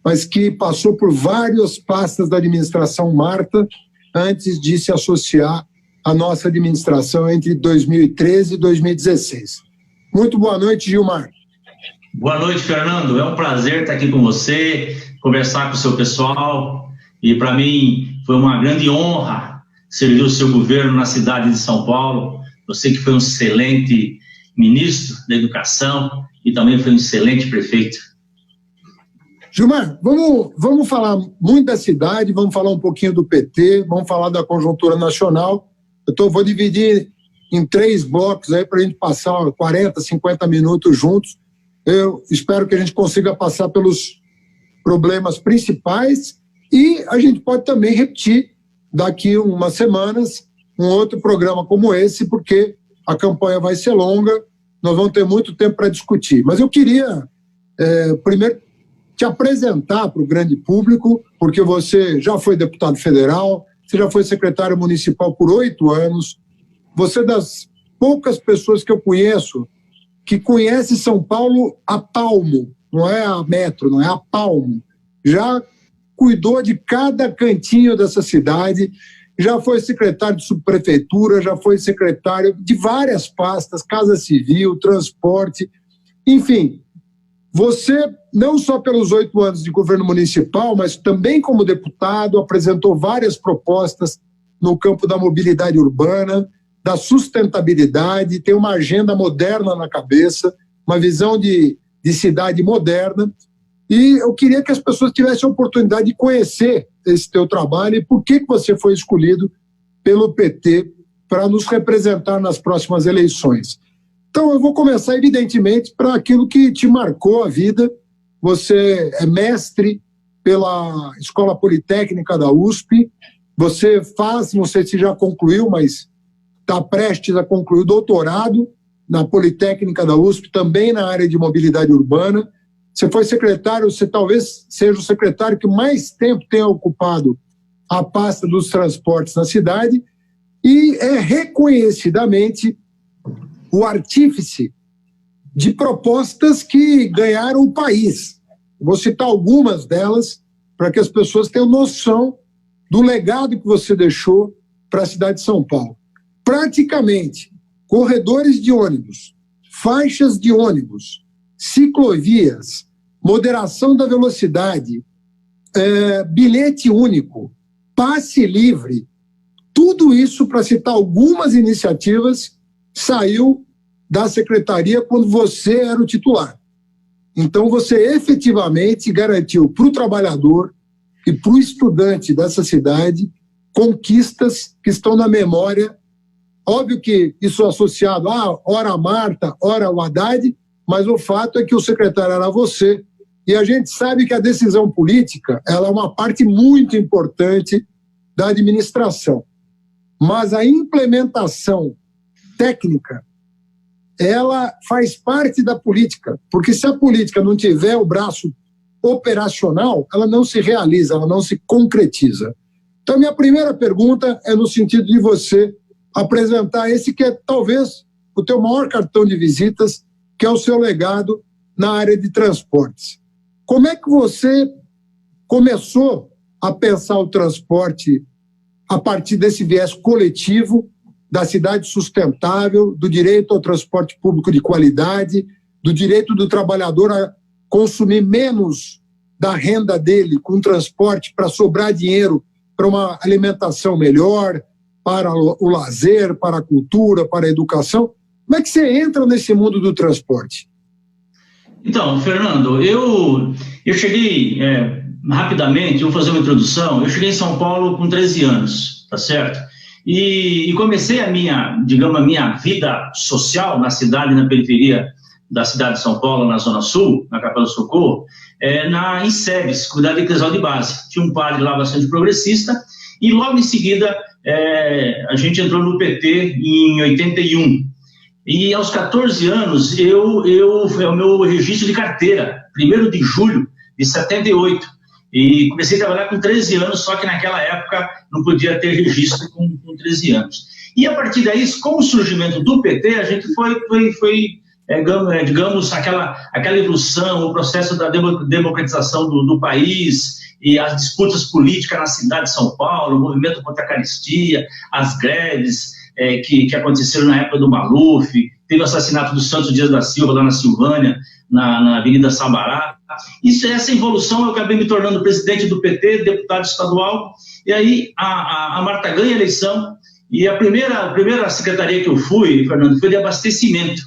mas que passou por várias pastas da administração Marta antes de se associar à nossa administração entre 2013 e 2016. Muito boa noite, Gilmar. Boa noite, Fernando. É um prazer estar aqui com você, conversar com o seu pessoal. E para mim foi uma grande honra servir o seu governo na cidade de São Paulo. Você que foi um excelente ministro da Educação e também foi um excelente prefeito. Gilmar, vamos falar muito da cidade, vamos falar um pouquinho do PT, vamos falar da conjuntura nacional. Vou dividir em 3 blocos aí para a gente passar 40, 50 minutos juntos. Eu espero que a gente consiga passar pelos problemas principais e a gente pode também repetir daqui umas semanas um outro programa como esse, porque a campanha vai ser longa, nós vamos ter muito tempo para discutir. Mas eu queria, primeiro, te apresentar para o grande público, porque você já foi deputado federal, você já foi secretário municipal por 8 anos, você é das poucas pessoas que eu conheço que conhece São Paulo a palmo, não é a metro, não é a palmo. Já cuidou de cada cantinho dessa cidade, já foi secretário de subprefeitura, já foi secretário de várias pastas, Casa Civil, transporte, enfim. Você, não só pelos 8 anos de governo municipal, mas também como deputado, apresentou várias propostas no campo da mobilidade urbana, da sustentabilidade, tem uma agenda moderna na cabeça, uma visão de cidade moderna. E eu queria que as pessoas tivessem a oportunidade de conhecer esse teu trabalho e por que você foi escolhido pelo PT para nos representar nas próximas eleições. Então, eu vou começar, evidentemente, para aquilo que te marcou a vida. Você é mestre pela Escola Politécnica da USP, você faz, não sei se já concluiu, mas está prestes a concluir o doutorado na Politécnica da USP, também na área de mobilidade urbana. Você foi secretário, você talvez seja o secretário que mais tempo tenha ocupado a pasta dos transportes na cidade e é reconhecidamente o artífice de propostas que ganharam o país. Vou citar algumas delas para que as pessoas tenham noção do legado que você deixou para a cidade de São Paulo. Praticamente, corredores de ônibus, faixas de ônibus, ciclovias, moderação da velocidade, bilhete único, passe livre, tudo isso, para citar algumas iniciativas, saiu da secretaria quando você era o titular. Então, você efetivamente garantiu para o trabalhador e para o estudante dessa cidade conquistas que estão na memória. Óbvio que isso é associado a ora a Marta, ora o Haddad, mas o fato é que o secretário era você. E a gente sabe que a decisão política ela é uma parte muito importante da administração. Mas a implementação técnica, ela faz parte da política. Porque se a política não tiver o braço operacional, ela não se realiza, ela não se concretiza. Então, minha primeira pergunta é no sentido de você apresentar esse que é talvez o teu maior cartão de visitas, que é o seu legado na área de transportes. Como é que você começou a pensar o transporte a partir desse viés coletivo, da cidade sustentável, do direito ao transporte público de qualidade, do direito do trabalhador a consumir menos da renda dele com transporte para sobrar dinheiro para uma alimentação melhor, para o lazer, para a cultura, para a educação? Como é que você entra nesse mundo do transporte? Então, Fernando, eu cheguei rapidamente, vou fazer uma introdução. Eu cheguei em São Paulo com 13 anos, tá certo? E comecei a minha vida social na cidade, na periferia da cidade de São Paulo, na Zona Sul, na Capela do Socorro, em SEBS, Comunidade Eclesial de Base. Tinha um padre lá bastante progressista e logo em seguida a gente entrou no PT em 81. E aos 14 anos, é o meu registro de carteira, 1º de julho de 78. E comecei a trabalhar com 13 anos, só que naquela época não podia ter registro com 13 anos. E a partir daí, com o surgimento do PT, a gente foi digamos, aquela evolução, o processo da democratização do país e as disputas políticas na cidade de São Paulo, o movimento contra a carestia, as greves que aconteceram na época do Maluf, teve o assassinato do Santos Dias da Silva lá na Silvânia, na Avenida Sabará. Essa evolução, eu acabei me tornando presidente do PT, deputado estadual, e aí a Marta ganha a eleição, e a primeira secretaria que eu fui, Fernando, foi de abastecimento.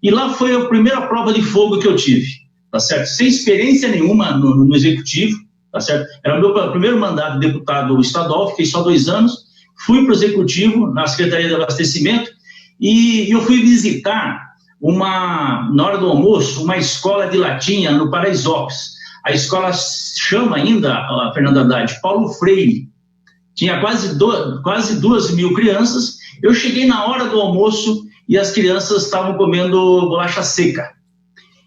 E lá foi a primeira prova de fogo que eu tive, tá certo? Sem experiência nenhuma no executivo, tá certo? Era o meu primeiro mandato de deputado estadual, fiquei só 2 anos, fui para o executivo, na Secretaria de Abastecimento, e eu fui visitar na hora do almoço, uma escola de latinha no Paraisópolis. A escola chama ainda, Fernando Haddad, Paulo Freire. Tinha quase 2.000 crianças. Eu cheguei na hora do almoço e as crianças estavam comendo bolacha seca.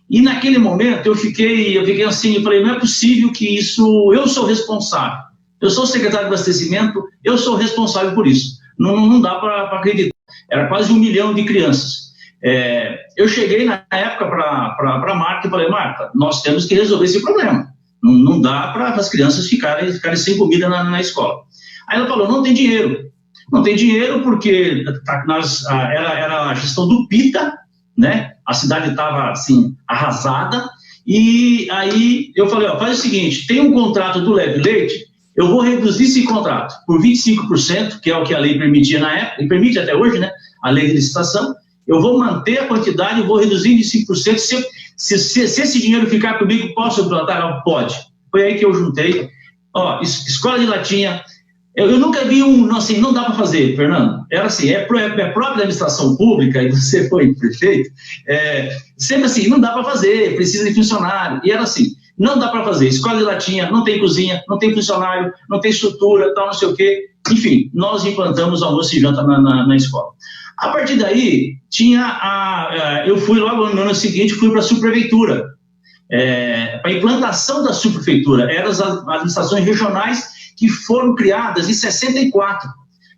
E naquele momento eu fiquei assim, eu falei, não é possível que isso, eu sou responsável. Eu sou o secretário de abastecimento, eu sou responsável por isso. Não dá para acreditar. Era quase 1 milhão de crianças. Eu cheguei na época para a Marta e falei, Marta, nós temos que resolver esse problema. Não dá para as crianças ficarem sem comida na escola. Aí ela falou, não tem dinheiro. Não tem dinheiro porque era a gestão do PITA, né? A cidade estava assim, arrasada. E aí eu falei, faz o seguinte, tem um contrato do Leve Leite, eu vou reduzir esse contrato por 25%, que é o que a lei permitia na época, e permite até hoje, né? A lei de licitação. Eu vou manter a quantidade e vou reduzir em 25%. Se esse dinheiro ficar comigo, posso implantar? Não, pode. Foi aí que eu juntei. Escola de latinha. Eu nunca vi assim, não dá para fazer, Fernando. Era assim, é própria da administração pública, e você foi prefeito, sempre assim, não dá para fazer, precisa de funcionário. E era assim, não dá para fazer. Escola de latinha, não tem cozinha, não tem funcionário, não tem estrutura, tal, não sei o quê. Enfim, nós implantamos almoço e janta na escola. A partir daí, eu fui logo no ano seguinte, fui para a subprefeitura, para a implantação da subprefeitura. Eram as administrações regionais que foram criadas em 64.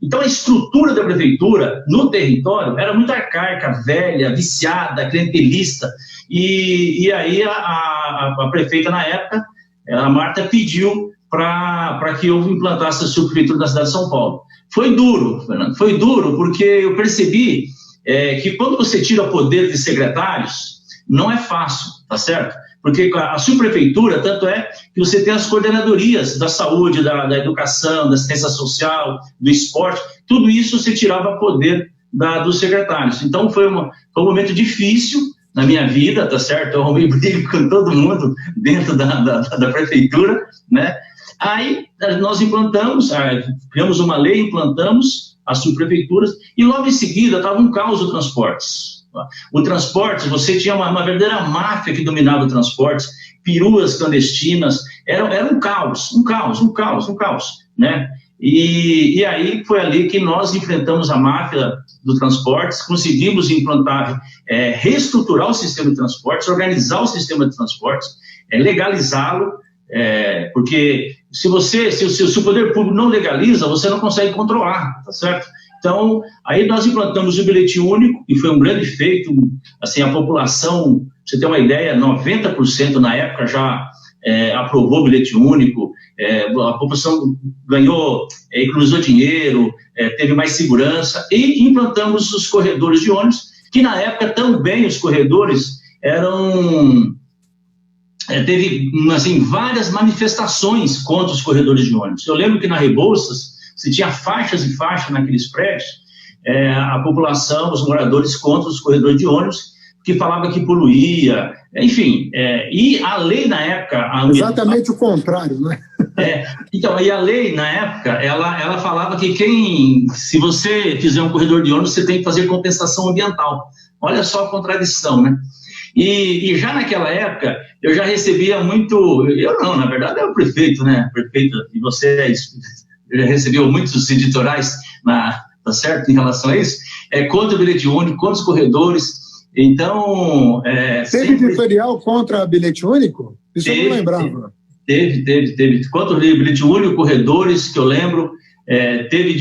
Então, a estrutura da prefeitura no território era muito arcaica, velha, viciada, clientelista. E aí a prefeita, na época, a Marta, pediu para que eu implantasse a subprefeitura da cidade de São Paulo. Foi duro, Fernando, foi duro, porque eu percebi que quando você tira o poder de secretários, não é fácil, tá certo? Porque a subprefeitura, tanto é que você tem as coordenadorias da saúde, da educação, da assistência social, do esporte, tudo isso você tirava poder dos secretários. Então foi um momento difícil na minha vida, tá certo? Eu arrumei briga com todo mundo dentro da prefeitura, né? Aí nós criamos uma lei, implantamos as subprefeituras e logo em seguida estava um caos o transportes. O transporte, você tinha uma verdadeira máfia que dominava o transporte, peruas clandestinas, era um caos, né? E aí foi ali que nós enfrentamos a máfia do transporte, conseguimos implantar, reestruturar o sistema de transportes, organizar o sistema de transportes, legalizá-lo, porque se o poder público não legaliza, você não consegue controlar, tá certo? Então, aí nós implantamos o bilhete único, e foi um grande feito, assim, a população, pra você ter uma ideia, 90% na época já aprovou o bilhete único, a população ganhou, economizou dinheiro, teve mais segurança, e implantamos os corredores de ônibus, que na época também os corredores teve, assim, várias manifestações contra os corredores de ônibus. Eu lembro que na Rebouças, você tinha faixas e faixas naqueles prédios, a população, os moradores contra os corredores de ônibus, que falava que poluía, enfim, e a lei na época... Exatamente o contrário, né? Então, e a lei na época, ela falava que se você fizer um corredor de ônibus, você tem que fazer compensação ambiental. Olha só a contradição, né? E já naquela época, eu já recebia muito... Eu não, na verdade, é o prefeito, né? Prefeito, e você recebeu muitos editorais, tá certo, em relação a isso, contra o bilhete único, contra os corredores. Então... Teve editorial contra bilhete único? Isso eu não lembrava. Teve. Contra o bilhete único, corredores, que eu lembro, teve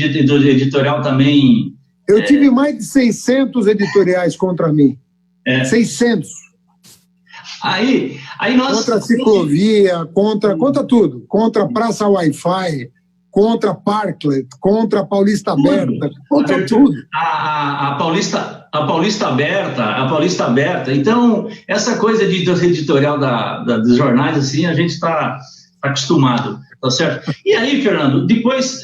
editorial também... Eu tive mais de 600 editoriais contra mim. 600. Aí nós... Contra a ciclovia, contra tudo. Contra a Praça Wi-Fi, contra a Parklet, contra a Paulista Aberta, contra tudo. A Paulista Aberta. Então, essa coisa de editorial dos jornais, assim, a gente está acostumado, tá certo? E aí, Fernando, depois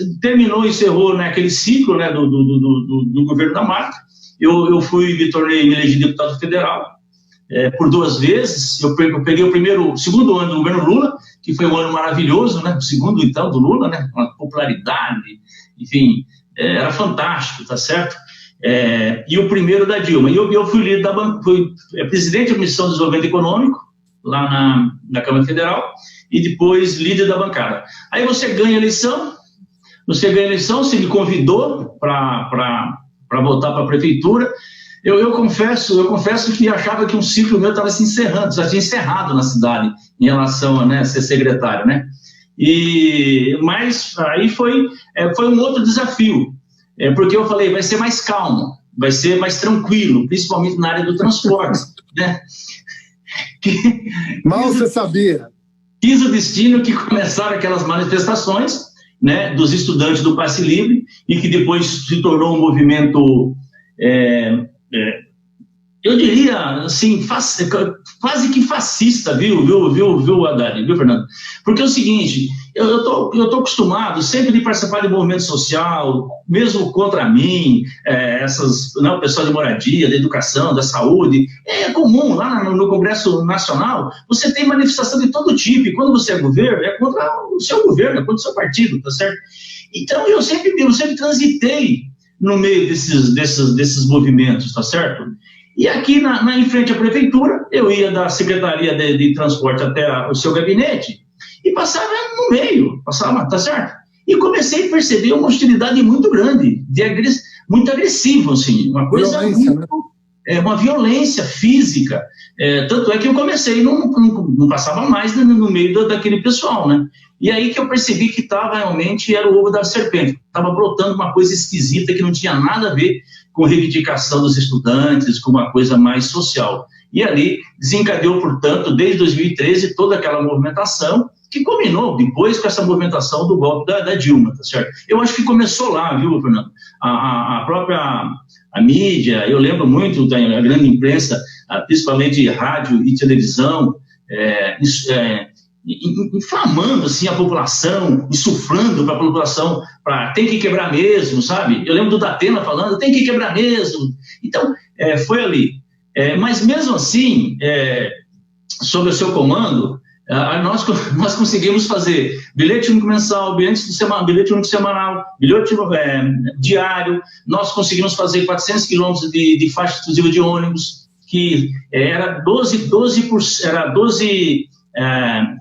encerrou, né, aquele ciclo, né, do governo da Marta. Eu me elegi deputado federal por 2 vezes. Eu peguei o segundo ano do governo Lula, que foi um ano maravilhoso, né? O segundo, então, do Lula, né? Uma popularidade, enfim, era fantástico, tá certo? E o primeiro da Dilma. E eu fui líder fui presidente da Comissão de Desenvolvimento Econômico, lá na Câmara Federal, e depois líder da bancada. Aí você ganha a eleição, você me convidou para voltar para a prefeitura. Eu confesso que achava que um ciclo meu estava se encerrando, já tinha encerrado na cidade em relação a, né, ser secretário, né? Mas aí foi um outro desafio, porque eu falei, vai ser mais calmo, vai ser mais tranquilo, principalmente na área do transporte, né? Mal você sabia. Quis o destino que começaram aquelas manifestações, né, dos estudantes do Passe Livre, e que depois se tornou um movimento... eu diria, assim, quase que fascista, viu, Haddad, viu, Fernando? Porque é o seguinte, eu tô acostumado sempre de participar de movimento social, mesmo contra mim, o pessoal de moradia, da educação, da saúde. É comum, lá no Congresso Nacional, você tem manifestação de todo tipo, e quando você é governo, é contra o seu governo, é contra o seu partido, tá certo? Então, eu sempre transitei no meio desses movimentos, tá certo? E aqui em frente à prefeitura, eu ia da Secretaria de Transporte até o seu gabinete e passava no meio, tá certo? E comecei a perceber uma hostilidade muito grande, muito agressiva, assim, uma coisa muito... uma violência física, tanto é que eu comecei, não passava mais no meio daquele pessoal, né? E aí que eu percebi que realmente era o ovo da serpente, estava brotando uma coisa esquisita que não tinha nada a ver com reivindicação dos estudantes, com uma coisa mais social. E ali desencadeou, portanto, desde 2013, toda aquela movimentação, que culminou depois com essa movimentação do golpe da Dilma, tá certo? Eu acho que começou lá, viu, Fernando? A própria mídia, eu lembro muito da grande imprensa, principalmente rádio e televisão, inflamando assim a população, insuflando para a população, tem que quebrar mesmo, sabe? Eu lembro do Datena falando, tem que quebrar mesmo. Então, foi ali. Mas mesmo assim, sob o seu comando, nós conseguimos fazer bilhete único mensal, bilhete único semanal, bilhete diário. Nós conseguimos fazer 400 quilômetros de faixa exclusiva de ônibus, que era 12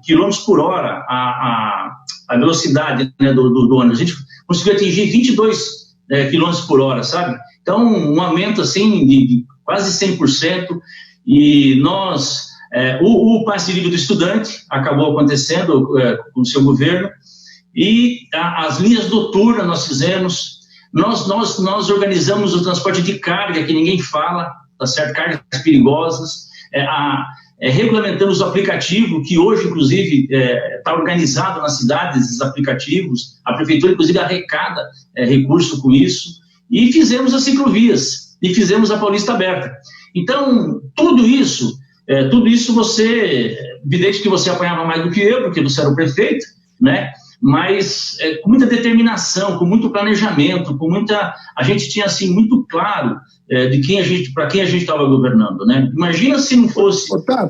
quilômetros por hora a velocidade, né, do ônibus. A gente conseguiu atingir 22 quilômetros por hora, sabe? Então, um aumento assim de quase 100%. E nós, o passe livre do estudante acabou acontecendo com o seu governo, e as linhas noturnas nós fizemos, nós organizamos o transporte de carga, que ninguém fala, tá certo? Cargas perigosas, regulamentamos o aplicativo, que hoje, inclusive, está organizado nas cidades, esses aplicativos, a prefeitura, inclusive, arrecada recurso com isso, e fizemos as ciclovias, e fizemos a Paulista Aberta. Então, tudo isso evidente que você apanhava mais do que eu, porque você era o prefeito, né? Mas com muita determinação, com muito planejamento, a gente tinha assim muito claro para quem a gente estava governando, né? Imagina se não fosse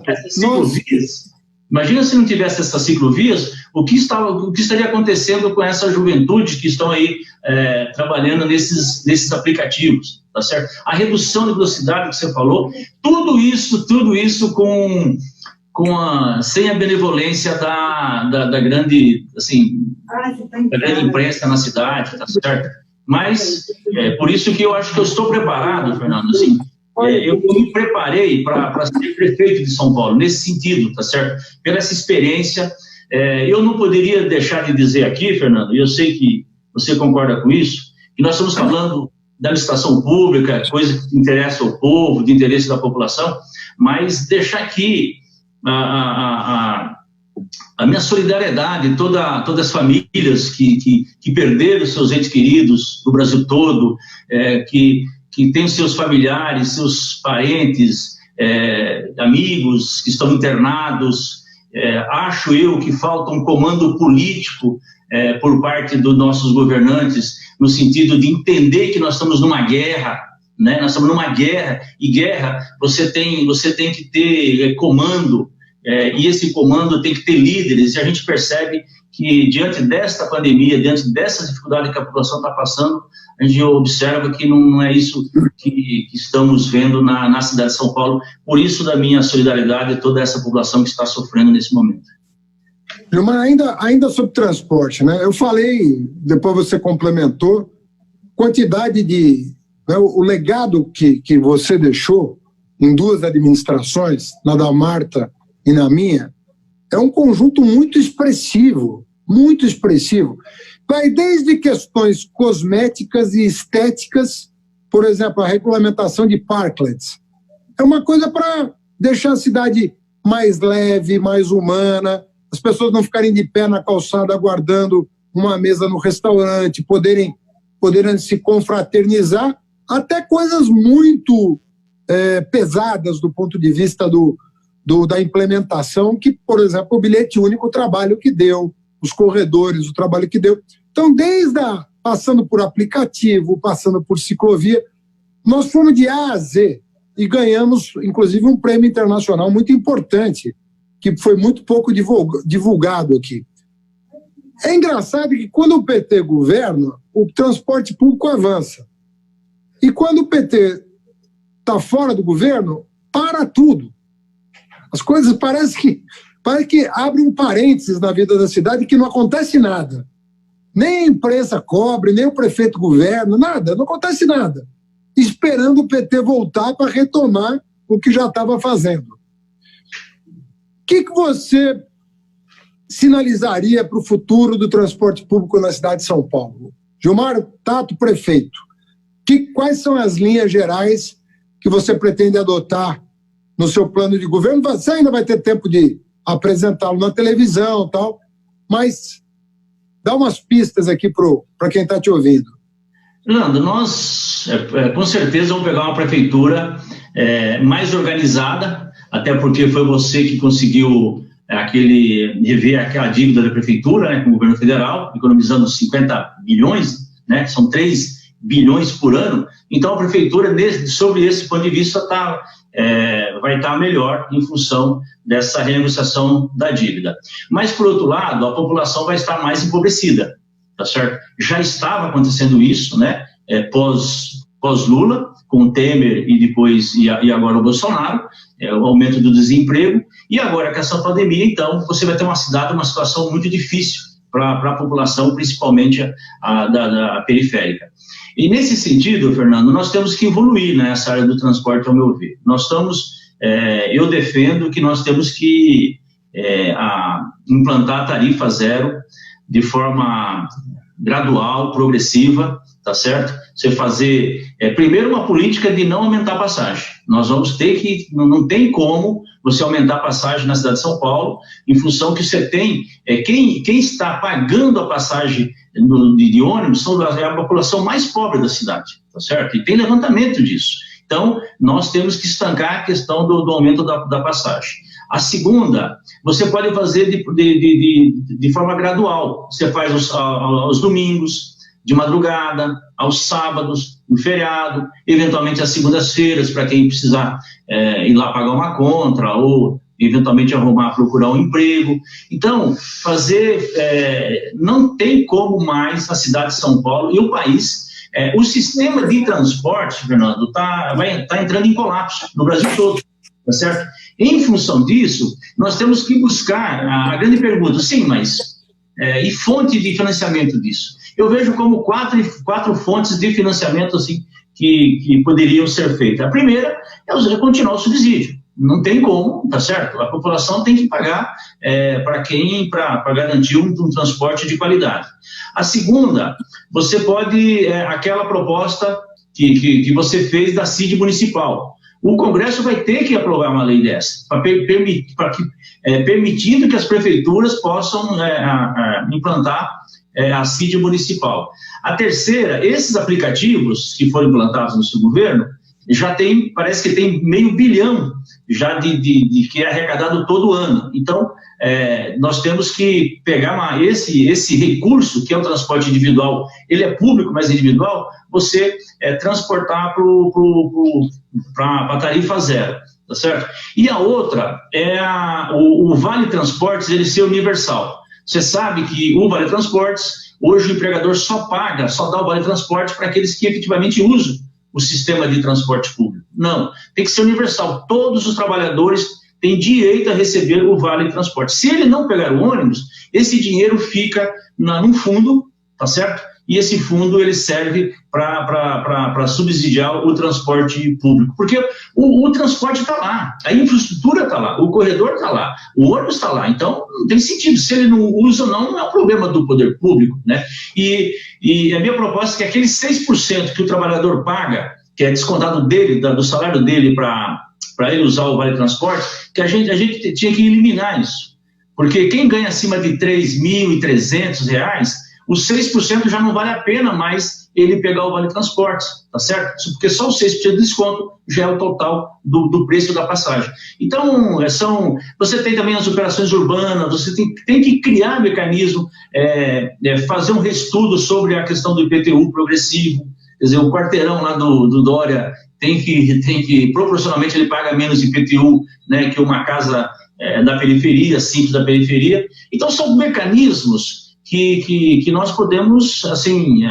essas ciclovias, imagina se não tivesse essas ciclovias, o que estaria acontecendo com essa juventude que estão aí trabalhando nesses aplicativos, tá certo? A redução de velocidade que você falou, tudo isso sem a benevolência da grande, assim, da grande imprensa na cidade, tá certo? Mas por isso que eu acho que eu estou preparado, Fernando, assim, eu me preparei para ser prefeito de São Paulo, nesse sentido, tá certo? Pela essa experiência, eu não poderia deixar de dizer aqui, Fernando, e eu sei que você concorda com isso, que nós estamos falando da licitação pública, coisa que interessa ao povo, de interesse da população, mas deixar aqui a minha solidariedade, todas as famílias que perderam seus entes queridos do Brasil todo, que têm seus familiares, seus parentes, amigos que estão internados. Acho eu que falta um comando político por parte dos nossos governantes, no sentido de entender que nós estamos numa guerra, né? Nós estamos numa guerra, e guerra você tem que ter comando, e esse comando tem que ter líderes, e a gente percebe que diante desta pandemia, diante dessa dificuldade que a população está passando, a gente observa que não é isso que estamos vendo na cidade de São Paulo. Por isso, da minha solidariedade a toda essa população que está sofrendo nesse momento. Gilmar, ainda sobre transporte, né? Eu falei, depois você complementou, quantidade de... Né, o legado que você deixou em duas administrações, na da Marta e na minha, é um conjunto muito expressivo, muito expressivo. Vai desde questões cosméticas e estéticas, por exemplo, a regulamentação de parklets. É uma coisa para deixar a cidade mais leve, mais humana, as pessoas não ficarem de pé na calçada aguardando uma mesa no restaurante, poderem se confraternizar, até coisas muito pesadas do ponto de vista da implementação, que, por exemplo, o bilhete único, o trabalho que deu, os corredores, o trabalho que deu. Então, passando por aplicativo, passando por ciclovia, nós fomos de A a Z e ganhamos, inclusive, um prêmio internacional muito importante, que foi muito pouco divulgado aqui. É engraçado que quando o PT governa, o transporte público avança. E quando o PT está fora do governo, para tudo. As coisas parece que abre um parênteses na vida da cidade que não acontece nada. Nem a imprensa cobre, nem o prefeito governa, nada, não acontece nada. Esperando o PT voltar para retomar o que já estava fazendo. O que você sinalizaria para o futuro do transporte público na cidade de São Paulo? Gilmar Tato, prefeito, quais são as linhas gerais que você pretende adotar no seu plano de governo? Você ainda vai ter tempo de apresentá-lo na televisão e tal, mas dá umas pistas aqui para quem está te ouvindo. Fernando, nós com certeza vamos pegar uma prefeitura mais organizada, até porque foi você que conseguiu rever aquela dívida da prefeitura, né, com o governo federal, economizando 50 bilhões, né, são 3 bilhões por ano. Então a prefeitura, sobre esse ponto de vista, vai estar melhor em função dessa renegociação da dívida. Mas, por outro lado, a população vai estar mais empobrecida, tá certo? Já estava acontecendo isso, né, pós-Lula, com o Temer e agora o Bolsonaro, o aumento do desemprego, e agora com essa pandemia, então, você vai ter uma situação muito difícil para a população, principalmente da periférica. E nesse sentido, Fernando, nós temos que evoluir nessa área do transporte, ao meu ver. Eu defendo que nós temos que implantar a tarifa zero de forma gradual, progressiva, tá certo? Você fazer, primeiro, uma política de não aumentar a passagem. Nós vamos ter que, não tem como você aumentar a passagem na cidade de São Paulo, em função que você tem, quem está pagando a passagem de ônibus é a população mais pobre da cidade, tá certo? E tem levantamento disso. Então, nós temos que estancar a questão do aumento da passagem. A segunda, você pode fazer de forma gradual. Você faz aos domingos, de madrugada, aos sábados, no feriado, eventualmente às segundas-feiras, para quem precisar ir lá pagar uma conta ou eventualmente procurar um emprego. Então, não tem como mais a cidade de São Paulo e o país. O sistema de transporte, Fernando, está entrando em colapso no Brasil todo, tá certo? Em função disso, nós temos que buscar a grande pergunta, sim, mas e fonte de financiamento disso? Eu vejo como quatro fontes de financiamento assim, que poderiam ser feitas. A primeira é continuar o subsídio. Não tem como, tá certo? A população tem que pagar para garantir um transporte de qualidade. A segunda, você pode, aquela proposta que você fez da CID municipal. O Congresso vai ter que aprovar uma lei dessa, permitindo que as prefeituras possam implantar a CID municipal. A terceira, esses aplicativos que foram implantados no seu governo, já tem, parece que tem R$500 milhão já que é arrecadado todo ano. Então, nós temos que pegar esse recurso, que é o transporte individual, ele é público, mas individual, você transportar para a tarifa zero, tá certo? E a outra é o Vale Transportes, ele ser universal. Você sabe que o Vale Transportes, hoje o empregador só dá o Vale Transporte para aqueles que efetivamente usam o sistema de transporte público. Não, tem que ser universal. Todos os trabalhadores têm direito a receber o Vale Transporte. Se ele não pegar o ônibus, esse dinheiro fica num fundo, tá certo? E esse fundo ele serve para subsidiar o transporte público. Porque o transporte está lá, a infraestrutura está lá, o corredor está lá, o ônibus está lá. Então, não tem sentido. Se ele não usa ou não é um problema do poder público, né? E a minha proposta é que aqueles 6% que o trabalhador paga, que é descontado do salário dele para ele usar o Vale Transporte, que a gente tinha que eliminar isso. Porque quem ganha acima de R$3.300, os 6% já não vale a pena mais ele pegar o Vale Transporte, tá certo? Porque só os 6% de desconto já é o total do preço da passagem. Então, você tem também as operações urbanas, você tem que criar mecanismo, fazer um reestudo sobre a questão do IPTU progressivo. Quer dizer, o quarteirão lá do Dória tem que proporcionalmente ele paga menos IPTU, né, que uma casa da periferia, simples da periferia. Então, são mecanismos que nós podemos, assim,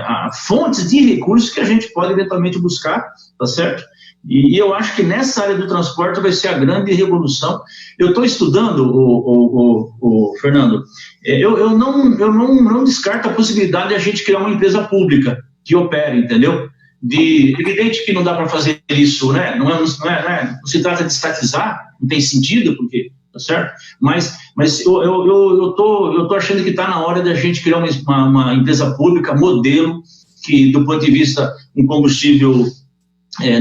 fontes de recursos que a gente pode eventualmente buscar, tá certo? E eu acho que nessa área do transporte vai ser a grande revolução. Eu estou estudando, Fernando, eu não descarto a possibilidade de a gente criar uma empresa pública que opere, entendeu? Evidente que não dá para fazer isso, né? Não se trata de estatizar, não tem sentido, porque tá certo? Mas eu tô achando que está na hora da gente criar uma empresa pública modelo, que do ponto de vista um combustível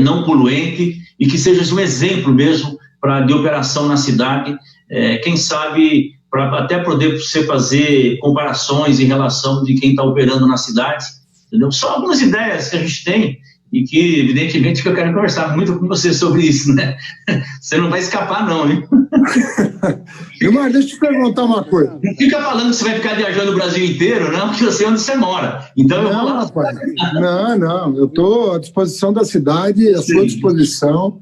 não poluente e que seja um exemplo mesmo de operação na cidade, quem sabe para até poder você fazer comparações em relação de quem está operando na cidade, entendeu? Só algumas ideias que a gente tem e que, evidentemente, que eu quero conversar muito com você sobre isso, né? Você não vai escapar, não, hein? Gilmar, deixa eu te perguntar uma coisa. Não fica falando que você vai ficar viajando o Brasil inteiro, não, porque eu sei onde você mora. Então eu vou lá. Rapaz, não, eu estou à disposição da cidade, à sua disposição,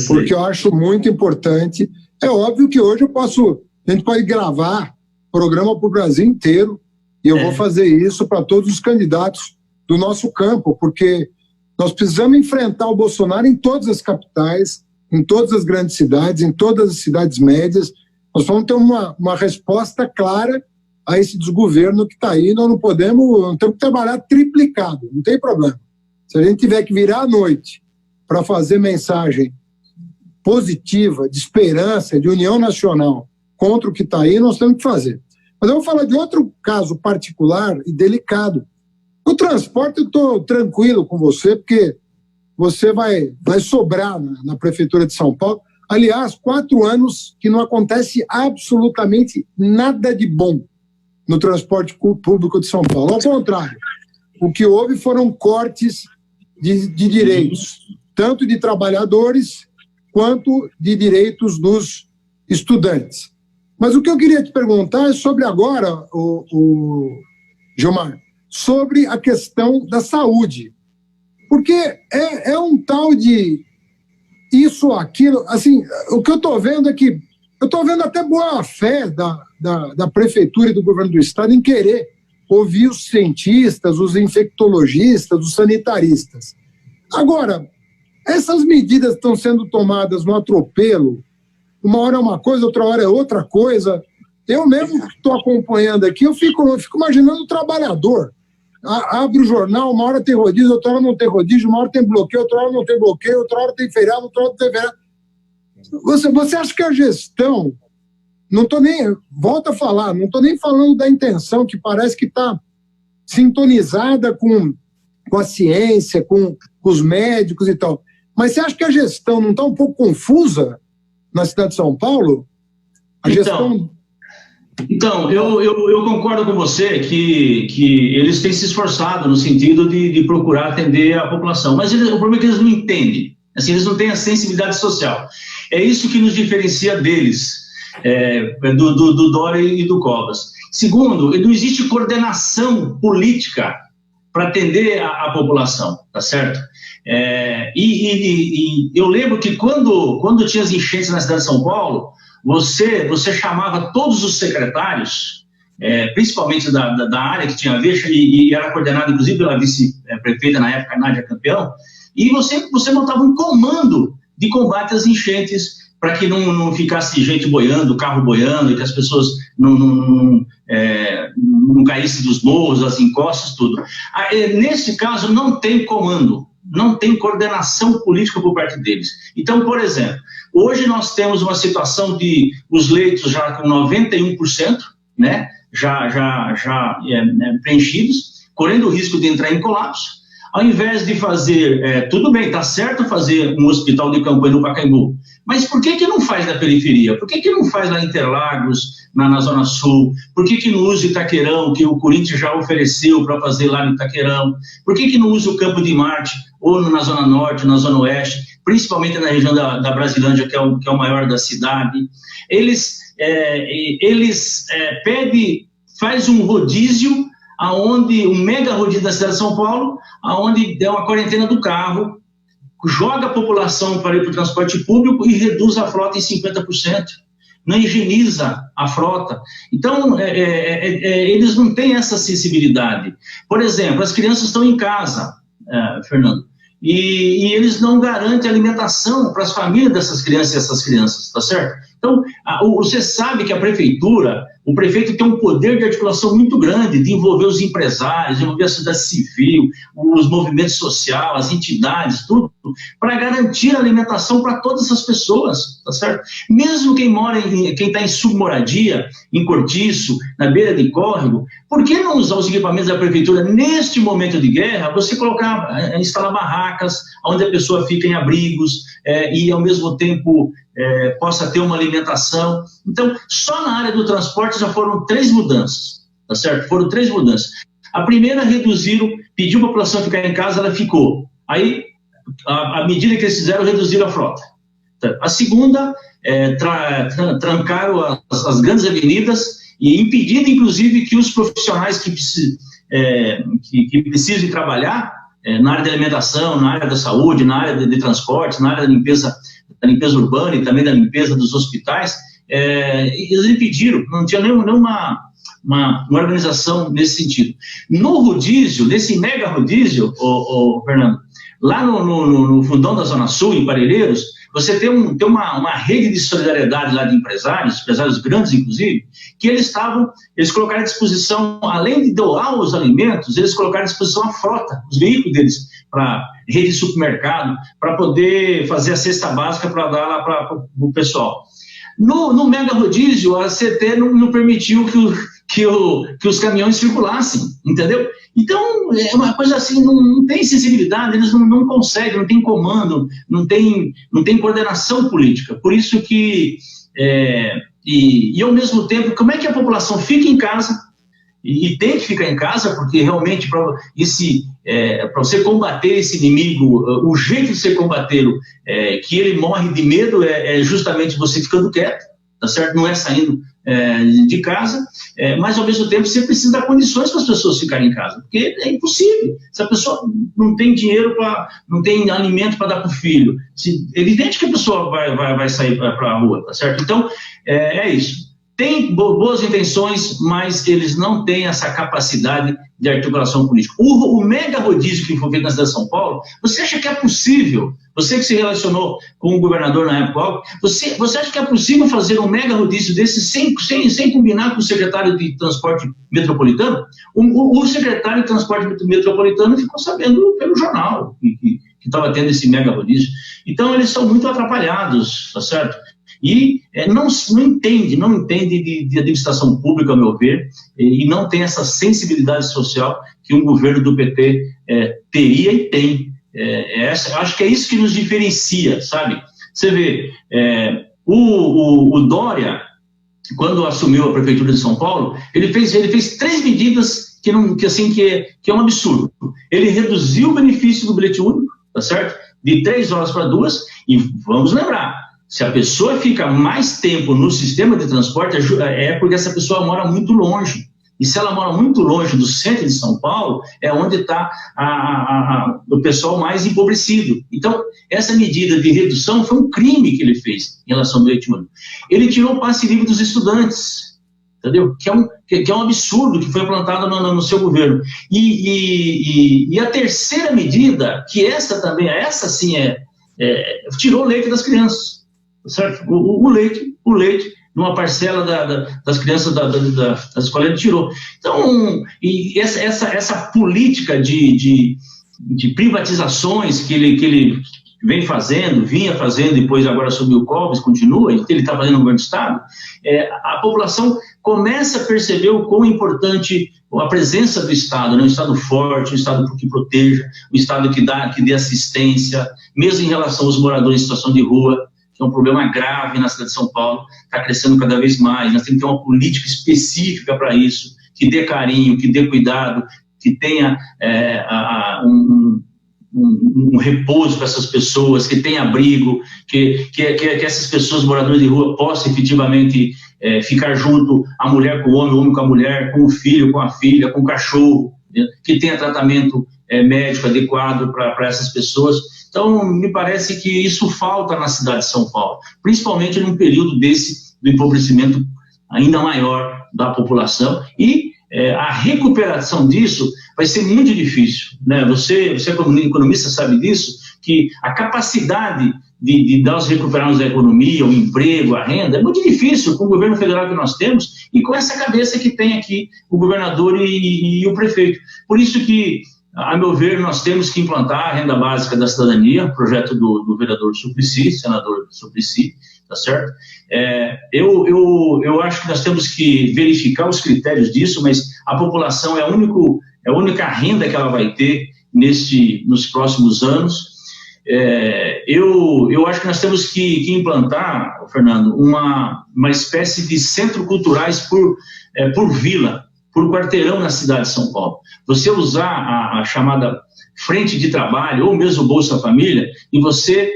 porque eu acho muito importante. É óbvio que hoje a gente pode gravar programa para o Brasil inteiro, e eu vou fazer isso para todos os candidatos do nosso campo, porque nós precisamos enfrentar o Bolsonaro em todas as capitais, em todas as grandes cidades, em todas as cidades médias. Nós vamos ter uma resposta clara a esse desgoverno que está aí. Nós não temos que trabalhar triplicado, não tem problema. Se a gente tiver que virar à noite para fazer mensagem positiva, de esperança, de união nacional contra o que está aí, nós temos que fazer. Mas eu vou falar de outro caso particular e delicado. O transporte, eu estou tranquilo com você, porque você vai sobrar na Prefeitura de São Paulo. Aliás, 4 anos que não acontece absolutamente nada de bom no transporte público de São Paulo. Ao contrário, o que houve foram cortes de direitos, tanto de trabalhadores quanto de direitos dos estudantes. Mas o que eu queria te perguntar é sobre agora, Gilmar, sobre a questão da saúde. Porque é um tal de isso, aquilo, assim, o que eu estou vendo é que eu estou vendo até boa fé da Prefeitura e do Governo do Estado em querer ouvir os cientistas, os infectologistas, os sanitaristas. Agora, essas medidas estão sendo tomadas no atropelo, uma hora é uma coisa, outra hora é outra coisa. Eu mesmo que estou acompanhando aqui, eu fico imaginando o trabalhador. Abre o jornal, uma hora tem rodízio, outra hora não tem rodízio, uma hora tem bloqueio, outra hora não tem bloqueio, outra hora tem feriado, outra hora não tem feriado. Você acha que a gestão, volta a falar, não estou nem falando da intenção, que parece que está sintonizada com com a ciência, com os médicos e tal. Mas você acha que a gestão não está um pouco confusa na cidade de São Paulo? Então, eu concordo com você que eles têm se esforçado no sentido de procurar atender a população, mas o problema é que eles não entendem, assim, eles não têm a sensibilidade social. É isso que nos diferencia deles, do Dória e do Covas. Segundo, não existe coordenação política para atender a população, tá certo? E eu lembro que quando tinha as enchentes na cidade de São Paulo, você chamava todos os secretários, principalmente da área que tinha a ver, e era coordenado inclusive pela vice-prefeita na época, Nádia Campeão, e você montava um comando de combate às enchentes para que não ficasse gente boiando, carro boiando, e que as pessoas não caíssem dos morros, das encostas, tudo. Nesse caso, não tem comando, não tem coordenação política por parte deles. Então, por exemplo, hoje nós temos uma situação de os leitos já com 91%, né, já preenchidos, correndo o risco de entrar em colapso. Ao invés de fazer, tudo bem, está certo fazer um hospital de campanha no Pacaembu, mas por que não faz na periferia? Por que não faz lá em Interlagos, na Zona Sul? Por que não usa Itaquerão, que o Corinthians já ofereceu para fazer lá no Itaquerão? Por que não usa o Campo de Marte, ou na Zona Norte, na Zona Oeste, principalmente na região da Brasilândia, que é o maior da cidade? Eles faz um rodízio, um mega rodízio da cidade de São Paulo, aonde é uma quarentena do carro, joga a população para ir para o transporte público e reduz a frota em 50%. Não higieniza a frota. Então, eles não têm essa sensibilidade. Por exemplo, as crianças estão em casa, Fernando, e eles não garantem alimentação para as famílias dessas crianças e essas crianças, tá certo? Então, você sabe que o prefeito tem um poder de articulação muito grande, de envolver os empresários, envolver a sociedade civil, os movimentos sociais, as entidades, tudo, para garantir a alimentação para todas essas pessoas, tá certo? Mesmo quem está em submoradia, em cortiço, na beira de córrego, por que não usar os equipamentos da prefeitura neste momento de guerra, você instalar barracas, onde a pessoa fica em abrigos, e ao mesmo tempo possa ter uma alimentação. Então, só na área do transporte já foram 3 mudanças, tá certo? Foram 3 mudanças. A primeira, pediu a população ficar em casa, ela ficou. Aí, à medida que eles fizeram, reduziram a frota. A segunda, trancaram as grandes avenidas e impediram, inclusive, que os profissionais que precisam trabalhar na área de alimentação, na área da saúde, na área de transporte, na área da limpeza urbana e também da limpeza dos hospitais, eles impediram, não tinha nenhuma uma organização nesse sentido. No rodízio, nesse mega rodízio, Fernando, lá no fundão da Zona Sul, em Parelheiros, você tem uma rede de solidariedade lá de empresários grandes inclusive, que eles colocaram à disposição, além de doar os alimentos, eles colocaram à disposição a frota, os veículos deles, para rede de supermercado, para poder fazer a cesta básica para dar lá para o pessoal. No mega rodízio, a CT não permitiu que os caminhões circulassem, entendeu? Então, é uma coisa assim, não tem sensibilidade, eles não conseguem, não tem comando, não tem coordenação política. Por isso que, e ao mesmo tempo, como é que a população fica em casa, e tem que ficar em casa, porque realmente para você combater esse inimigo, o jeito de você combatê-lo, que ele morre de medo, é justamente você ficando quieto, tá certo? Não é saindo de casa, mas ao mesmo tempo você precisa dar condições para as pessoas ficarem em casa, porque é impossível. Se a pessoa não tem dinheiro, não tem alimento para dar para o filho, é evidente que a pessoa vai sair para a rua, tá certo? Então, é isso. Tem boas intenções, mas eles não têm essa capacidade de articulação política. O mega rodízio que foi feito na cidade de São Paulo, você acha que é possível, você que se relacionou com o governador na época, você acha que é possível fazer um mega rodízio desse sem combinar com o secretário de Transporte Metropolitano? O secretário de Transporte Metropolitano ficou sabendo pelo jornal que estava tendo esse mega rodízio. Então, eles são muito atrapalhados, tá certo? E não entende de administração pública, ao meu ver, e não tem essa sensibilidade social que um governo do PT teria e tem. Acho que é isso que nos diferencia, sabe? Você vê, o Dória, quando assumiu a prefeitura de São Paulo, ele fez 3 medidas que é um absurdo. Ele reduziu o benefício do bilhete único, tá certo? De 3 horas para 2, e vamos lembrar, se a pessoa fica mais tempo no sistema de transporte, é porque essa pessoa mora muito longe. E se ela mora muito longe do centro de São Paulo, é onde está o pessoal mais empobrecido. Então, essa medida de redução foi um crime que ele fez em relação ao bilhete único. Ele tirou o passe livre dos estudantes, entendeu? Que é um absurdo que foi plantado no seu governo. E a terceira medida, que essa sim tirou o leite das crianças, certo? O leite, numa parcela das crianças da escola, ele tirou. Então, e essa política de privatizações que ele vinha fazendo, depois agora assumiu o Covas, continua, e ele está fazendo no governo do Estado, a população começa a perceber o quão importante a presença do Estado, né? Um Estado forte, um Estado que proteja, um Estado que dê assistência, mesmo em relação aos moradores em situação de rua, que é um problema grave na cidade de São Paulo, está crescendo cada vez mais. Nós temos que ter uma política específica para isso, que dê carinho, que dê cuidado, que tenha um repouso para essas pessoas, que tenha abrigo, que essas pessoas moradoras de rua possam efetivamente ficar junto, a mulher com o homem, o homem com a mulher, com o filho, com a filha, com o cachorro, né? Que tenha tratamento médico adequado para essas pessoas. Então, me parece que isso falta na cidade de São Paulo, principalmente num período do empobrecimento ainda maior da população, e a recuperação disso vai ser muito difícil, né? Você como economista sabe disso, que a capacidade de nós recuperarmos a economia, o emprego, a renda, é muito difícil com o governo federal que nós temos e com essa cabeça que tem aqui o governador e o prefeito. Por isso que, a meu ver, nós temos que implantar a renda básica da cidadania, projeto do vereador Suplicy, senador Suplicy, tá certo? Eu acho que nós temos que verificar os critérios disso, mas a população é a única renda que ela vai ter nos próximos anos. Eu acho que nós temos que implantar, Fernando, uma espécie de centro culturais por vila, por quarteirão na cidade de São Paulo. Você usar a chamada frente de trabalho, ou mesmo Bolsa Família, e você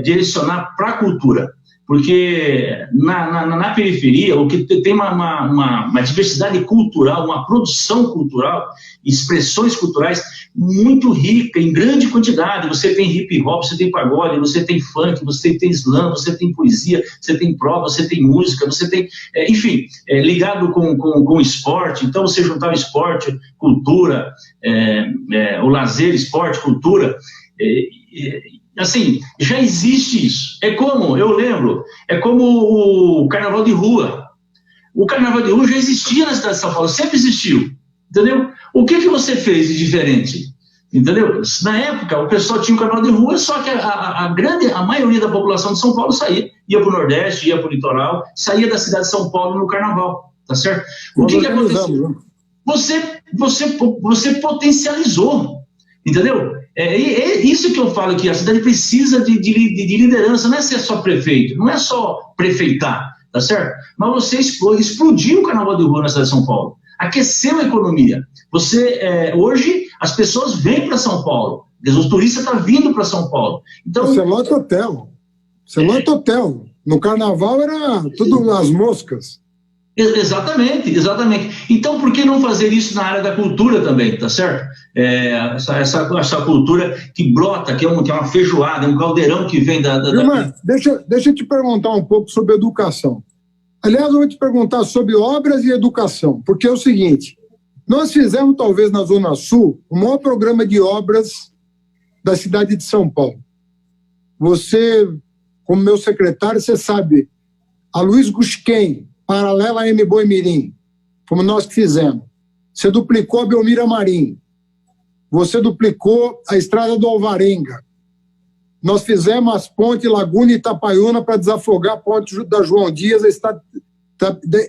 direcionar para a cultura. Porque na periferia, o que tem uma diversidade cultural, uma produção cultural, expressões culturais muito rica, em grande quantidade. Você tem hip hop, você tem pagode, você tem funk, você tem slam, você tem poesia, você tem prova, você tem música, você tem, enfim, ligado com esporte. Então, você juntar o esporte, cultura, o lazer, esporte, cultura, assim, já existe isso. Eu lembro, como o carnaval de rua. O carnaval de rua já existia na cidade de São Paulo, sempre existiu, entendeu? O que você fez de diferente? Entendeu? Na época, o pessoal tinha o carnaval de rua, só que a maioria da população de São Paulo ia para o Nordeste, ia para o litoral, saía da cidade de São Paulo no carnaval, tá certo? O que aconteceu? Você potencializou, entendeu? É isso que eu falo aqui, a cidade precisa de liderança, não é ser só prefeito, não é só prefeitar, tá certo? Mas você explodiu o carnaval de rua na cidade de São Paulo, aqueceu a economia. Hoje as pessoas vêm para São Paulo, os turistas estão vindo para São Paulo. Então, você lota hotel. No carnaval era tudo as moscas. Exatamente. Então, por que não fazer isso na área da cultura também, tá certo? Essa cultura que brota, que é uma feijoada, um caldeirão que vem Irmã, deixa eu te perguntar um pouco sobre educação. Aliás, eu vou te perguntar sobre obras e educação, porque é o seguinte, nós fizemos, talvez na Zona Sul, o maior programa de obras da cidade de São Paulo. Você, como meu secretário, você sabe, a Luiz Gusquem, paralela a M. Boi Mirim, como nós que fizemos. Você duplicou a Belmira Marim. Você duplicou a Estrada do Alvarenga. nós fizemos as pontes Laguna e Itapaiuna para desafogar a ponte da João Dias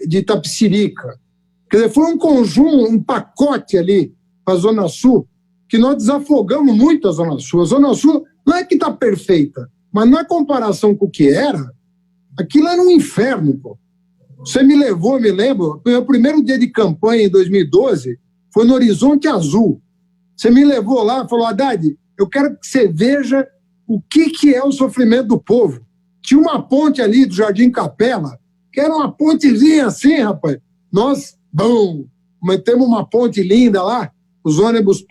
de Itapecerica. Quer dizer, foi um conjunto, um pacote ali para a Zona Sul, que nós desafogamos muito a Zona Sul. A Zona Sul não é que está perfeita, mas na comparação com o que era, aquilo era um inferno, pô. Você me levou, me lembro, meu primeiro dia de campanha em 2012 foi no Horizonte Azul. Você me levou lá e falou, Haddad, eu quero que você veja o que é o sofrimento do povo. Tinha uma ponte ali do Jardim Capela, que era uma pontezinha assim, rapaz. Nós, metemos uma ponte linda lá, os ônibus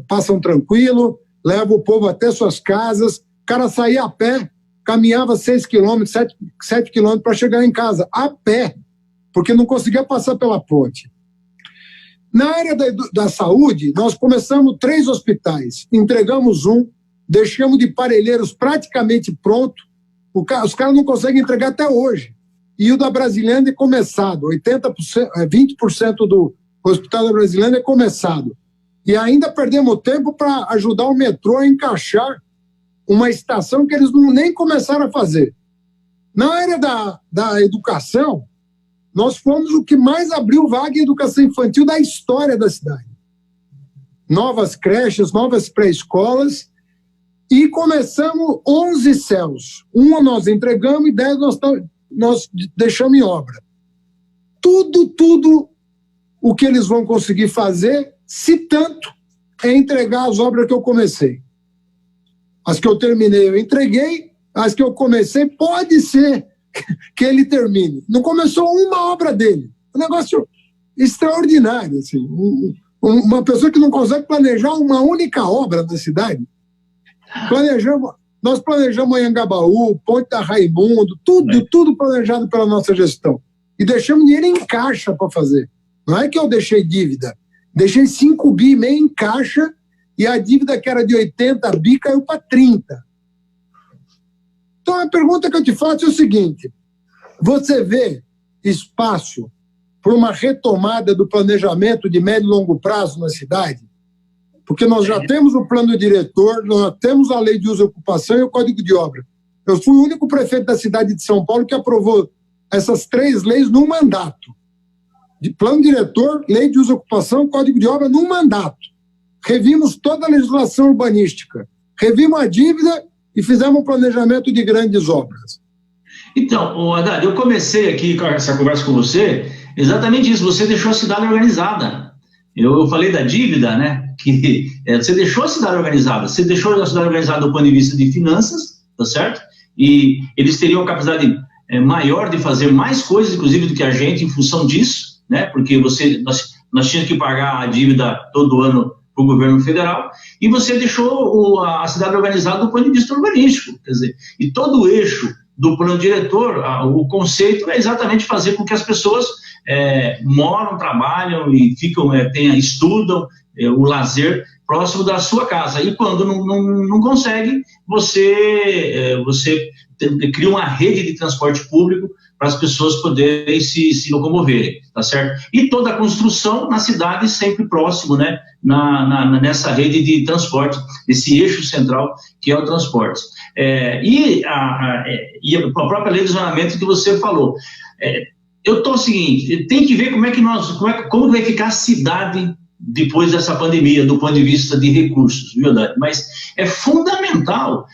passam tranquilo, levam o povo até suas casas, o cara saía a pé, caminhava 6 quilômetros, 7 quilômetros para chegar em casa, a pé, porque não conseguia passar pela ponte. Na área da saúde, nós começamos 3 hospitais, entregamos um, deixamos de Parelheiros praticamente pronto, os caras não conseguem entregar até hoje. E o da Brasilândia é começado, 20% do Hospital da Brasilândia é começado. E ainda perdemos tempo para ajudar o metrô a encaixar uma estação que eles nem começaram a fazer. Na área da educação, nós fomos o que mais abriu vaga em educação infantil da história da cidade. Novas creches, novas pré-escolas, e começamos 11 céus. Uma nós entregamos e 10 nós deixamos em obra. Tudo o que eles vão conseguir fazer, se tanto, é entregar as obras que eu comecei. As que eu terminei, eu entreguei. As que eu comecei, pode ser que ele termine. Não começou uma obra dele. Um negócio extraordinário. Assim. Uma pessoa que não consegue planejar uma única obra da cidade. Nós planejamos Anhangabaú, Ponte da Raimundo, tudo planejado pela nossa gestão. E deixamos dinheiro em caixa para fazer. Não é que eu deixei dívida. Deixei 5 bi meio em caixa e a dívida que era de 80 bi caiu para 30. Então a pergunta que eu te faço é o seguinte: você vê espaço para uma retomada do planejamento de médio e longo prazo na cidade? Porque nós já temos o plano diretor, nós temos a lei de uso e ocupação e o código de obra. Eu fui o único prefeito da cidade de São Paulo que aprovou essas 3 leis num mandato. De plano diretor, lei de uso e ocupação, código de obra num mandato. Revimos toda a legislação urbanística, revimos a dívida e fizemos um planejamento de grandes obras. Então, Haddad, eu comecei aqui com essa conversa com você, exatamente isso, você deixou a cidade organizada. Eu falei da dívida, né? Que você deixou a cidade organizada, do ponto de vista de finanças, tá certo? E eles teriam a capacidade maior de fazer mais coisas, inclusive, do que a gente, em função disso, né? Porque nós tínhamos que pagar a dívida todo ano para o governo federal, e você deixou a cidade organizada do ponto de vista urbanístico, quer dizer, e todo o eixo do plano diretor, o conceito é exatamente fazer com que as pessoas moram, trabalham e estudam o lazer próximo da sua casa. E quando não consegue, você cria uma rede de transporte público para as pessoas poderem se locomoverem, tá certo? E toda a construção na cidade sempre próximo, né? Nessa rede de transporte, esse eixo central que é o transporte. E a própria lei do zonamento que você falou. Eu estou o seguinte, tem que ver como vai ficar a cidade depois dessa pandemia, do ponto de vista de recursos, viu, Haddad? Mas é fundamental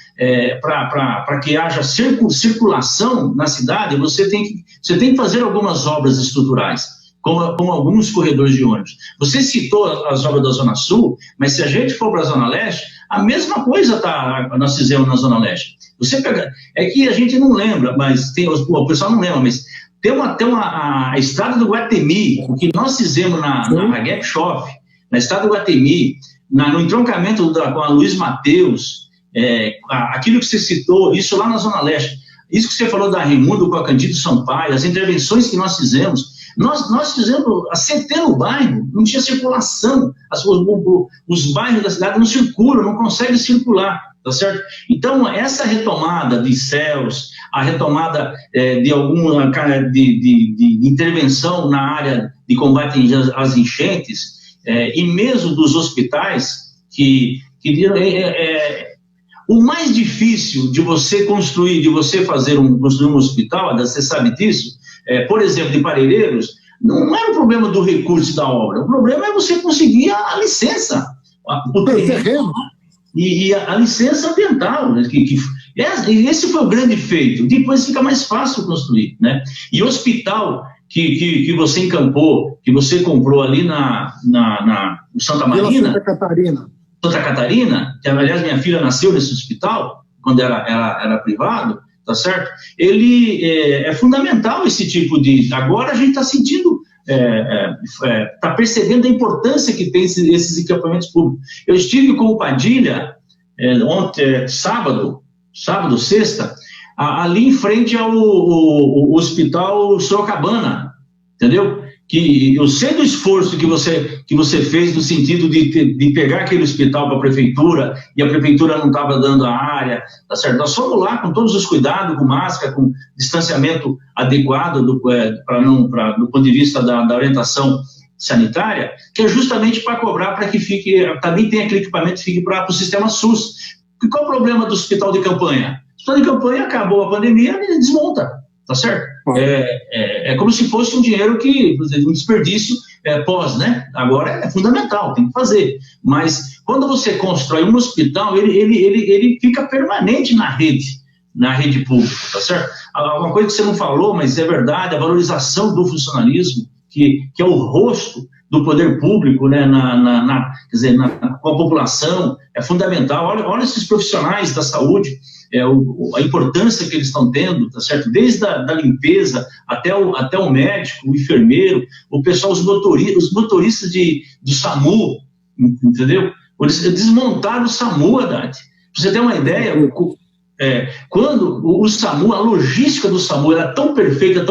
para que haja circulação na cidade, você tem que fazer algumas obras estruturais, como alguns corredores de ônibus. Você citou as obras da Zona Sul, mas se a gente for para a Zona Leste, a mesma coisa nós fizemos na Zona Leste. É que a gente não lembra, mas o pessoal não lembra, mas tem a estrada do Guatemi, o que nós fizemos na Raguep Shopping, na estrada do Guatemi, no entroncamento com a Luiz Mateus, aquilo que você citou, isso lá na Zona Leste, isso que você falou da Raimundo com a Candido Sampaio, as intervenções que nós fizemos, nós fizemos a centena no bairro, não tinha circulação, os bairros da cidade não circulam, não conseguem circular, tá certo? Então, essa retomada de céus, a retomada de alguma de intervenção na área de combate às enchentes, e mesmo dos hospitais, O mais difícil de você construir, construir um hospital, você sabe disso, por exemplo, de Parelheiros, não é um problema do recurso da obra, o problema é você conseguir a licença, o terreno e a licença ambiental, né, esse foi o grande feito. Depois fica mais fácil construir, né? E o hospital que você encampou, que você comprou ali na Santa Marina, Santa Catarina, que aliás minha filha nasceu nesse hospital, quando era privado, tá certo? Ele é fundamental esse tipo de... Agora a gente está sentindo, está percebendo a importância que tem esses equipamentos públicos. Eu estive com o Padilha ontem, sábado, sexta, ali em frente ao Hospital Sorocabana, entendeu? Que eu sei do esforço que você fez no sentido de pegar aquele hospital para a prefeitura, e a prefeitura não estava dando a área, tá certo? Nós fomos lá com todos os cuidados, com máscara, com distanciamento adequado do ponto de vista da orientação sanitária, que é justamente para cobrar para que também tenha aquele equipamento que fique para o sistema SUS. E qual é o problema do hospital de campanha? O hospital de campanha acabou a pandemia e desmonta. Tá certo? É como se fosse um dinheiro um desperdício pós, né? Agora é fundamental, tem que fazer. Mas quando você constrói um hospital, ele fica permanente na rede pública, tá certo? Uma coisa que você não falou, mas é verdade, a valorização do funcionalismo, que é o rosto do poder público, né, com a população, é fundamental. Olha esses profissionais da saúde, a importância que eles estão tendo, tá certo? Desde a limpeza até o médico, o enfermeiro, o pessoal, os motoristas do SAMU, entendeu? Eles desmontaram o SAMU, Haddad. Pra você ter uma ideia, quando o SAMU, a logística do SAMU era tão perfeita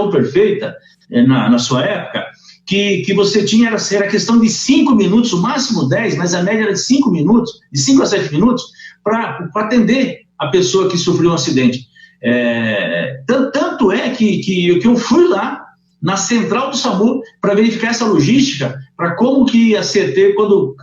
na sua época, que você tinha, era questão de 5 minutos, o máximo 10, mas a média era de 5 minutos, de 5 a 7 minutos, para atender a pessoa que sofreu um acidente. Tanto é que eu fui lá na central do SAMU para verificar essa logística, para como que ia ser quando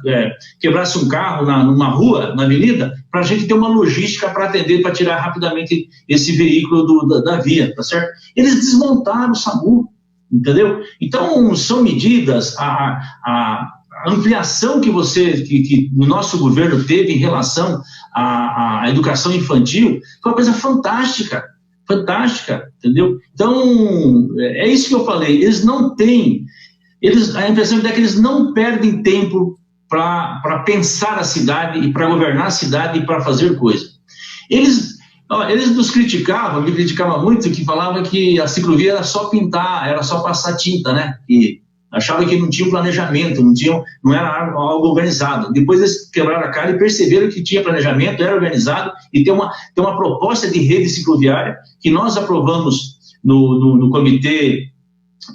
quebrasse um carro numa rua, na avenida, para a gente ter uma logística para atender, para tirar rapidamente esse veículo da via, tá certo? Eles desmontaram o SAMU, entendeu? Então, são medidas, a ampliação que o nosso governo teve em relação à educação infantil foi uma coisa fantástica, entendeu? Então, é isso que eu falei, a impressão é que eles não perdem tempo para pensar a cidade e para governar a cidade e para fazer coisa. Eles me criticavam muito, que falavam que a ciclovia era só pintar, era só passar tinta, né? E achavam que não tinha um planejamento, não era algo organizado. Depois eles quebraram a cara e perceberam que tinha planejamento, era organizado, e tem uma proposta de rede cicloviária que nós aprovamos no comitê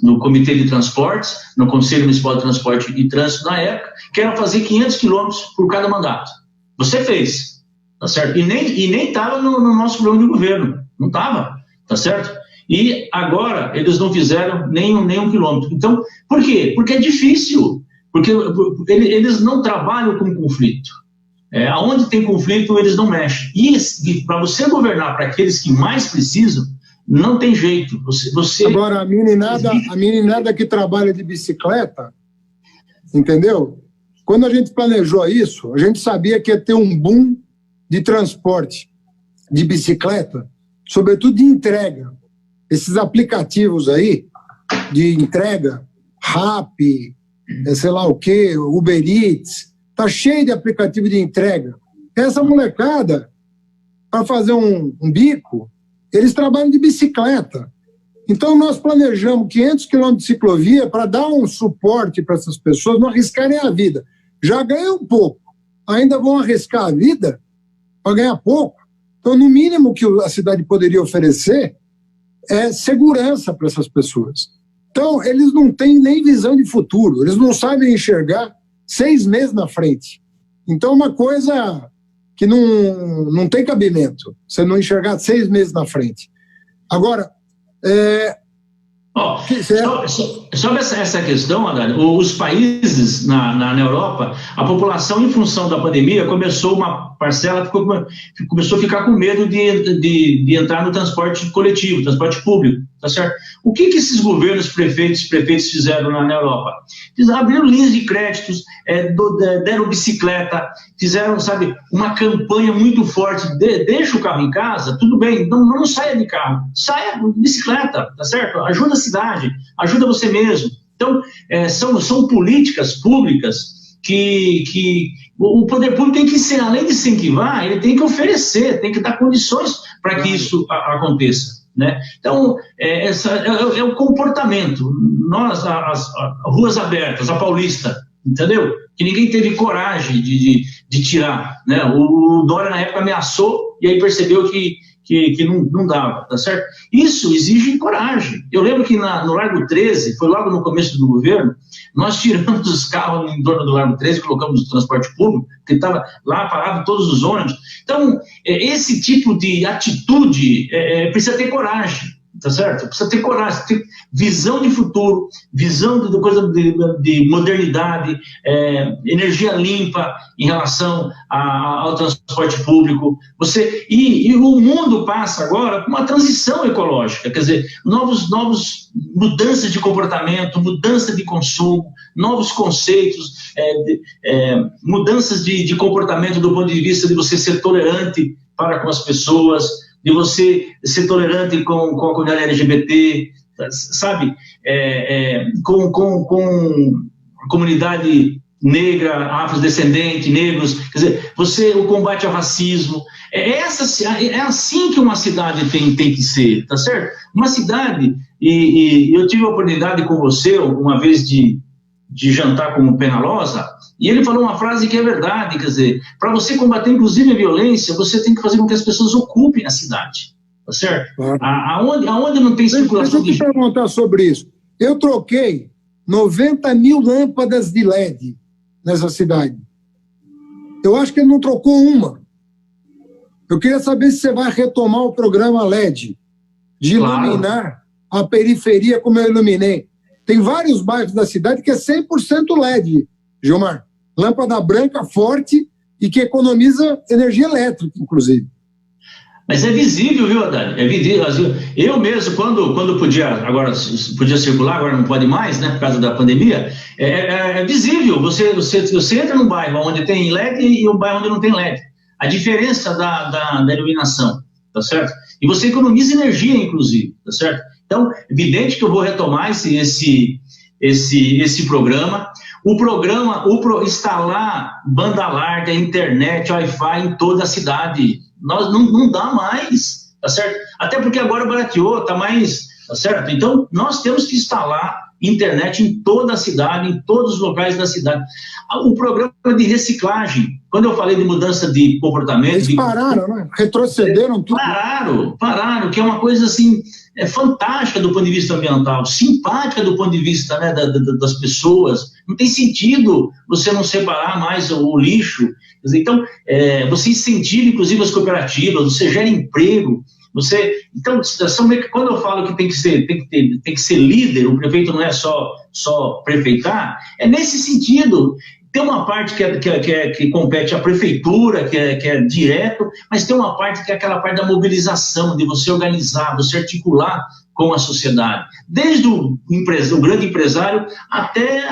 de transportes, no Conselho Municipal de Transporte e Trânsito na época, que era fazer 500 quilômetros por cada mandato. Você fez, tá certo? E nem estava no nosso plano de governo, não estava, tá certo? E agora eles não fizeram nem um quilômetro. Então, por quê? Porque é difícil, porque eles não trabalham com conflito. Aonde tem conflito, eles não mexem. E para você governar para aqueles que mais precisam, não tem jeito. Agora, a meninada que trabalha de bicicleta, entendeu? Quando a gente planejou isso, a gente sabia que ia ter um boom de transporte de bicicleta, sobretudo de entrega. Esses aplicativos aí de entrega, Rappi, sei lá o quê, Uber Eats, tá cheio de aplicativo de entrega. Essa molecada, para fazer um bico, eles trabalham de bicicleta. Então, nós planejamos 500 quilômetros de ciclovia para dar um suporte para essas pessoas não arriscarem a vida. Já ganham um pouco, ainda vão arriscar a vida para ganhar pouco. Então, no mínimo que a cidade poderia oferecer é segurança para essas pessoas. Então, eles não têm nem visão de futuro, eles não sabem enxergar 6 meses na frente. Então, uma coisa que não tem cabimento, você não enxergar 6 meses na frente. Agora, sobre essa questão, Haddad, os países na Europa, a população, em função da pandemia, começou uma parcela, começou a ficar com medo de entrar no transporte coletivo, transporte público, tá certo? O que esses governos, prefeitos fizeram na Europa? Eles abriram linhas de créditos, deram bicicleta, fizeram, sabe, uma campanha muito forte, deixa o carro em casa, tudo bem, não saia de carro, saia de bicicleta, tá certo? Ajuda a cidade, ajuda você mesmo. Então, são políticas públicas que o poder público tem que ser, além de incentivar, ele tem que oferecer, tem que dar condições para que isso aconteça, né? Então, é o comportamento. Nós, as ruas abertas, a Paulista, entendeu? Que ninguém teve coragem de tirar, né? O Dória, na época, ameaçou e aí percebeu que não dava, tá certo? Isso exige coragem. Eu lembro que no Largo 13, foi logo no começo do governo, nós tiramos os carros em torno do Largo 13, colocamos no transporte público, porque estava lá parado todos os ônibus. Então, esse tipo de atitude precisa ter coragem, tá certo? Precisa ter coragem, ter visão de futuro, visão de modernidade, energia limpa em relação ao transporte público. E o mundo passa agora por uma transição ecológica, quer dizer, novos mudanças de comportamento, mudança de consumo, novos conceitos, mudanças de comportamento do ponto de vista de você ser tolerante para com as pessoas, de você ser tolerante com a comunidade LGBT, sabe, com a comunidade negra, afrodescendente, negros, quer dizer, o combate ao racismo, é assim que uma cidade tem que ser, tá certo? Uma cidade, e eu tive a oportunidade com você, uma vez de jantar com o Penalosa, e ele falou uma frase que é verdade, quer dizer, para você combater inclusive a violência, você tem que fazer com que as pessoas ocupem a cidade, tá certo? Claro. Aonde não tem circulação de... Deixa eu te perguntar sobre isso. Eu troquei 90 mil lâmpadas de LED nessa cidade. Eu acho que ele não trocou uma. Eu queria saber se você vai retomar o programa LED, de iluminar a periferia como eu iluminei. Tem vários bairros da cidade que é 100% LED, Gilmar. Lâmpada branca, forte e que economiza energia elétrica, inclusive. Mas é visível, viu, Haddad? É visível. Eu mesmo, quando podia circular, agora não pode mais, né, por causa da pandemia, é visível. Você entra num bairro onde tem LED e um bairro onde não tem LED. A diferença da iluminação, tá certo? E você economiza energia, inclusive, tá certo? Então, é evidente que eu vou retomar esse programa. O programa, instalar banda larga, internet, Wi-Fi em toda a cidade. Não dá mais, tá certo? Até porque agora barateou, tá mais, tá certo? Então, nós temos que instalar internet em toda a cidade, em todos os locais da cidade. O programa de reciclagem, quando eu falei de mudança de comportamento... Eles pararam, né? Retrocederam tudo. Pararam, que é uma coisa assim, fantástica do ponto de vista ambiental, simpática do ponto de vista, né, das pessoas. Não tem sentido você não separar mais o lixo. Então, você incentiva, inclusive, as cooperativas, você gera emprego. Então, quando eu falo que tem que ser líder, o prefeito não é só prefeitar, é nesse sentido. Tem uma parte que compete à prefeitura, que é direto, mas tem uma parte que é aquela parte da mobilização, de você organizar, você articular com a sociedade. Desde o grande empresário até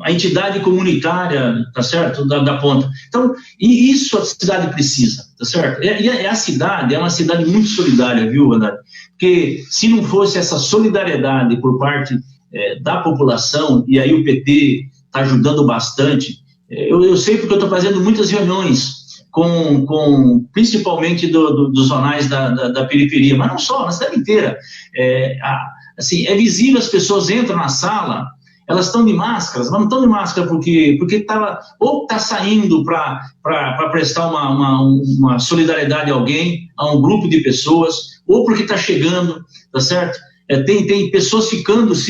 a entidade comunitária, tá certo? Da ponta. Então, e isso a cidade precisa, tá certo? E a cidade é uma cidade muito solidária, viu, Haddad? Porque se não fosse essa solidariedade por parte da população, e aí o PT está ajudando bastante, eu sei porque eu estou fazendo muitas reuniões principalmente dos zonais da periferia, mas não só, na cidade inteira. Assim, é visível, as pessoas entram na sala, elas estão de máscaras, mas não estão de máscara porque está saindo para prestar uma solidariedade a alguém, a um grupo de pessoas, ou porque está chegando, tá certo? Tem pessoas se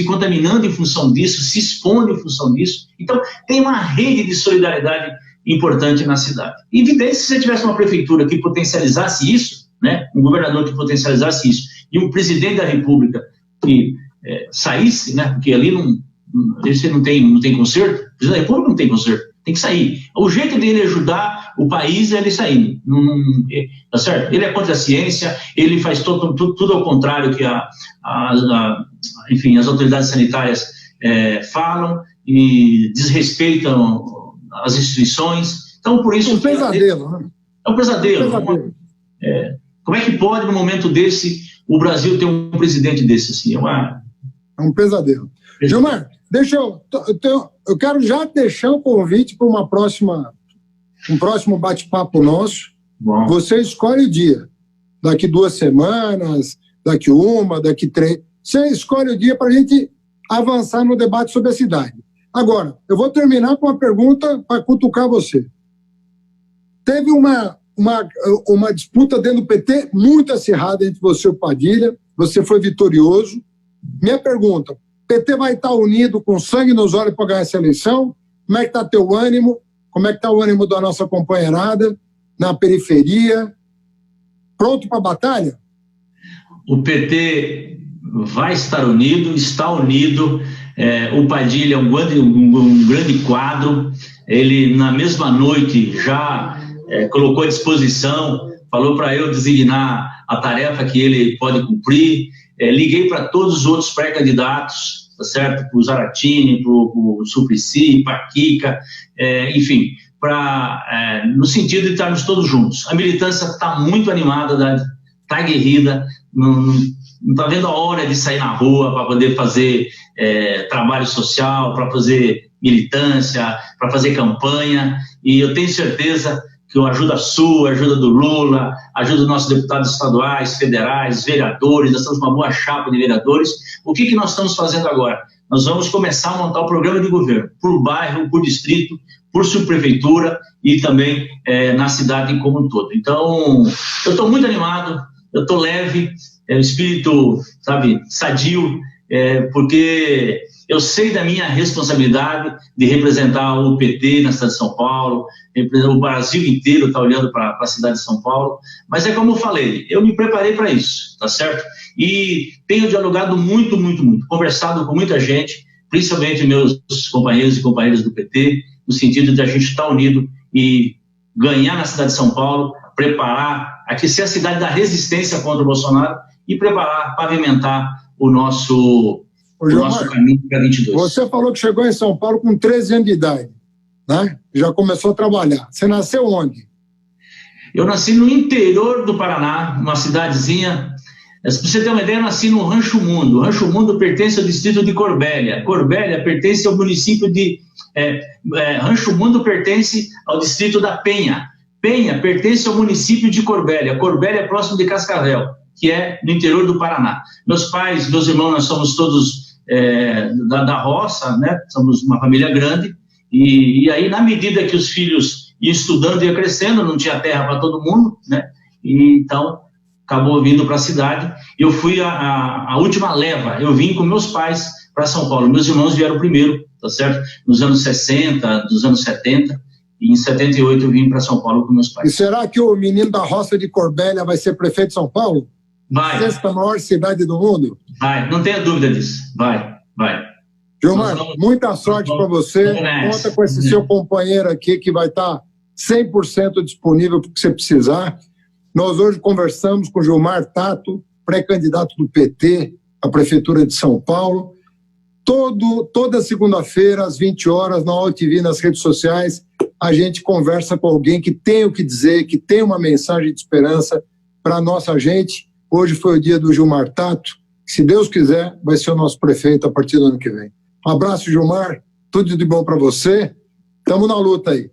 contaminando em função disso, se expondo em função disso. Então, tem uma rede de solidariedade importante na cidade. Evidente, se você tivesse uma prefeitura que potencializasse isso, né, um governador que potencializasse isso, e um presidente da República que saísse, né? Porque ali você não tem conserto, o presidente da República não tem conserto, tem que sair. O jeito dele ajudar o país é ele sair, tá certo? Ele é contra a ciência, ele faz tudo ao contrário que enfim, as autoridades sanitárias falam e desrespeitam as instituições. Então, por isso... É um pesadelo, né? É um pesadelo. Como é que pode, no momento desse, o Brasil ter um presidente desse? Assim? É um pesadelo. Gilmar, eu quero já deixar o convite para um próximo bate-papo nosso. Bom. Você escolhe o dia. Daqui 2 semanas, daqui 1, daqui 3. Você escolhe o dia para a gente avançar no debate sobre a cidade. Agora, eu vou terminar com uma pergunta para cutucar você. Teve uma disputa dentro do PT muito acirrada entre você e o Padilha. Você foi vitorioso. Minha pergunta, o PT vai estar unido com sangue nos olhos para ganhar essa eleição? Como é que está teu ânimo? Como é que está o ânimo da nossa companheirada na periferia? Pronto para a batalha? O PT vai estar unido, está unido. O Padilha é um grande quadro. Ele, na mesma noite, já colocou à disposição, falou para eu designar a tarefa que ele pode cumprir. Liguei para todos os outros pré-candidatos, tá certo? Para o Zaratini, para o Suplicy, para a Kika, enfim, no sentido de estarmos todos juntos. A militância está muito animada, está aguerrida, não está vendo a hora de sair na rua para poder fazer trabalho social, para fazer militância, para fazer campanha, e eu tenho certeza que a ajuda sua, a ajuda do Lula, a ajuda dos nossos deputados estaduais, federais, vereadores, nós estamos com uma boa chapa de vereadores. O que nós estamos fazendo agora? Nós vamos começar a montar o programa de governo, por bairro, por distrito, por subprefeitura e também na cidade como um todo. Então, eu estou muito animado, eu estou leve, o espírito, sabe, sadio, porque eu sei da minha responsabilidade de representar o PT na cidade de São Paulo, o Brasil inteiro está olhando para a cidade de São Paulo, mas como eu falei, eu me preparei para isso, tá certo? E tenho dialogado muito, conversado com muita gente, principalmente meus companheiros e companheiras do PT, no sentido de a gente estar unido e ganhar na cidade de São Paulo, preparar, aqui ser a cidade da resistência contra o Bolsonaro e preparar, pavimentar o nosso caminho para 22. Você falou que chegou em São Paulo com 13 anos de idade, né? Já começou a trabalhar. Você nasceu onde? Eu nasci no interior do Paraná, uma cidadezinha. Para você ter uma ideia, eu nasci no Rancho Mundo. O Rancho Mundo pertence ao distrito de Corbélia. Corbélia pertence ao município de... Rancho Mundo pertence ao distrito da Penha. Penha pertence ao município de Corbélia. Corbélia é próximo de Cascavel, que é no interior do Paraná. Meus pais, meus irmãos, nós somos todos da roça, né? Somos uma família grande, e aí, na medida que os filhos iam estudando e iam crescendo, não tinha terra para todo mundo, né? E então, acabou vindo para a cidade. Eu fui a última leva, eu vim com meus pais para São Paulo. Meus irmãos vieram primeiro, tá certo? Nos anos 60, dos anos 70, e em 78 eu vim para São Paulo com meus pais. E será que o menino da roça de Corbélia vai ser prefeito de São Paulo? Vai. Sexta maior cidade do mundo? Vai, não tenha dúvida disso. Vai. Gilmar, muita sorte para você. Conta com esse seu companheiro aqui que vai estar 100% disponível para o que você precisar. Nós hoje conversamos com Gilmar Tato, pré-candidato do PT à Prefeitura de São Paulo. Toda segunda-feira, às 20 horas, na UOL-TV, nas redes sociais, a gente conversa com alguém que tem o que dizer, que tem uma mensagem de esperança para a nossa gente. Hoje foi o dia do Gilmar Tato. Se Deus quiser, vai ser o nosso prefeito a partir do ano que vem. Um abraço, Gilmar. Tudo de bom para você. Estamos na luta aí.